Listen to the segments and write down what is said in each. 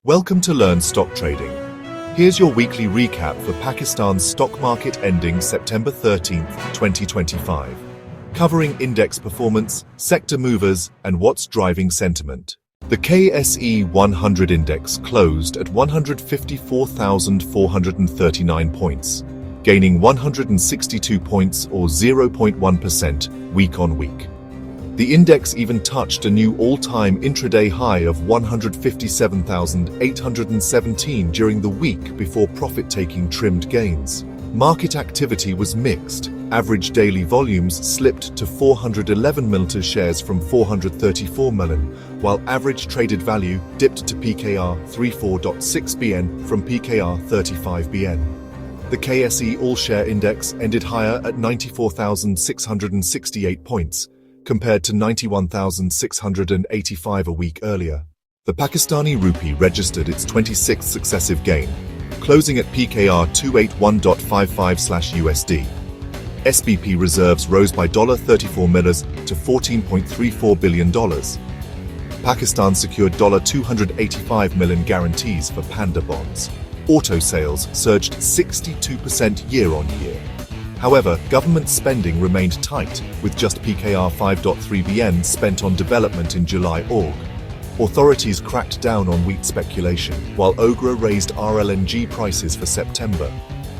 Welcome to Learn Stock Trading. Here's your weekly recap for Pakistan's stock market ending September 13, 2025, covering index performance, sector movers, and what's driving sentiment. The KSE 100 index closed at 154,439 points, gaining 162 points or 0.1% week on week. The index even touched a new all-time intraday high of 157,817 during the week before profit-taking trimmed gains. Market activity was mixed. Average daily volumes slipped to 411 million shares from 434 million, while average traded value dipped to PKR 34.6 BN from PKR 35 BN. The KSE All-Share Index ended higher at 94,668 points, compared to 91,685 a week earlier. The Pakistani rupee registered its 26th successive gain, closing at PKR 281.55/USD. SBP reserves rose by $34 million to $14.34 billion. Pakistan secured $285 million guarantees for Panda bonds. Auto sales surged 62% year-on-year. However, government spending remained tight, with just PKR 5.3 BN spent on development in July-Aug. Authorities cracked down on wheat speculation, while OGRA raised RLNG prices for September.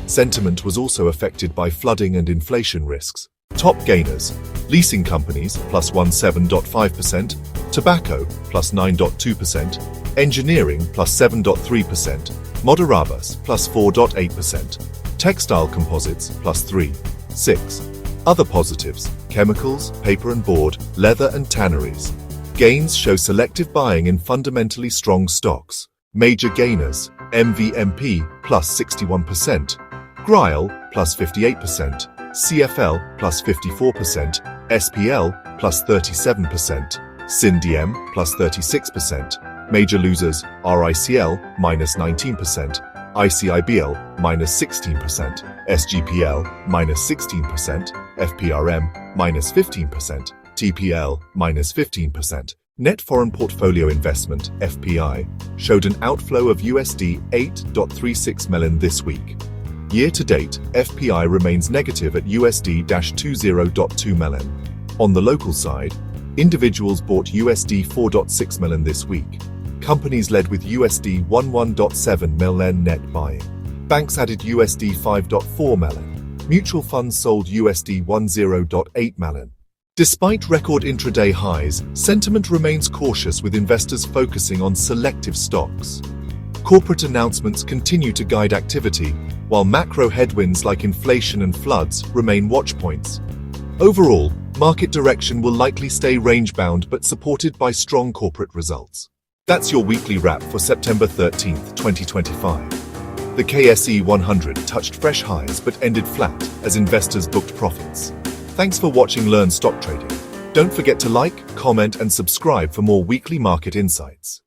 Sentiment was also affected by flooding and inflation risks. Top gainers: leasing companies plus 17.5%, tobacco plus 9.2%, engineering plus 7.3%, Moderabas plus 4.8%. Textile composites plus 3.6%. Other positives: chemicals, paper and board, leather and tanneries. Gains show selective buying in fundamentally strong stocks. Major gainers: MVMP plus 61%, GRIL plus 58%, CFL plus 54%, SPL plus 37%, SINDM plus 36%. Major losers: RICL minus 19%, ICIBL minus 16%, SGPL minus 16%, FPRM minus 15%, TPL minus 15%. Net Foreign Portfolio Investment (FPI) showed an outflow of USD 8.36 million this week. Year to date, FPI remains negative at USD-20.2 million. On the local side, individuals bought USD 4.6 million this week. Companies led with USD 11.7 million net buying. Banks added USD 5.4 million. Mutual funds sold USD 10.8 million. Despite record intraday highs, sentiment remains cautious, with investors focusing on selective stocks. Corporate announcements continue to guide activity, while macro headwinds like inflation and floods remain watch points. Overall, market direction will likely stay range-bound but supported by strong corporate results. That's your weekly wrap for September 13, 2025. The KSE 100 touched fresh highs but ended flat as investors booked profits. Thanks for watching Learn Stock Trading. Don't forget to like, comment, and subscribe for more weekly market insights.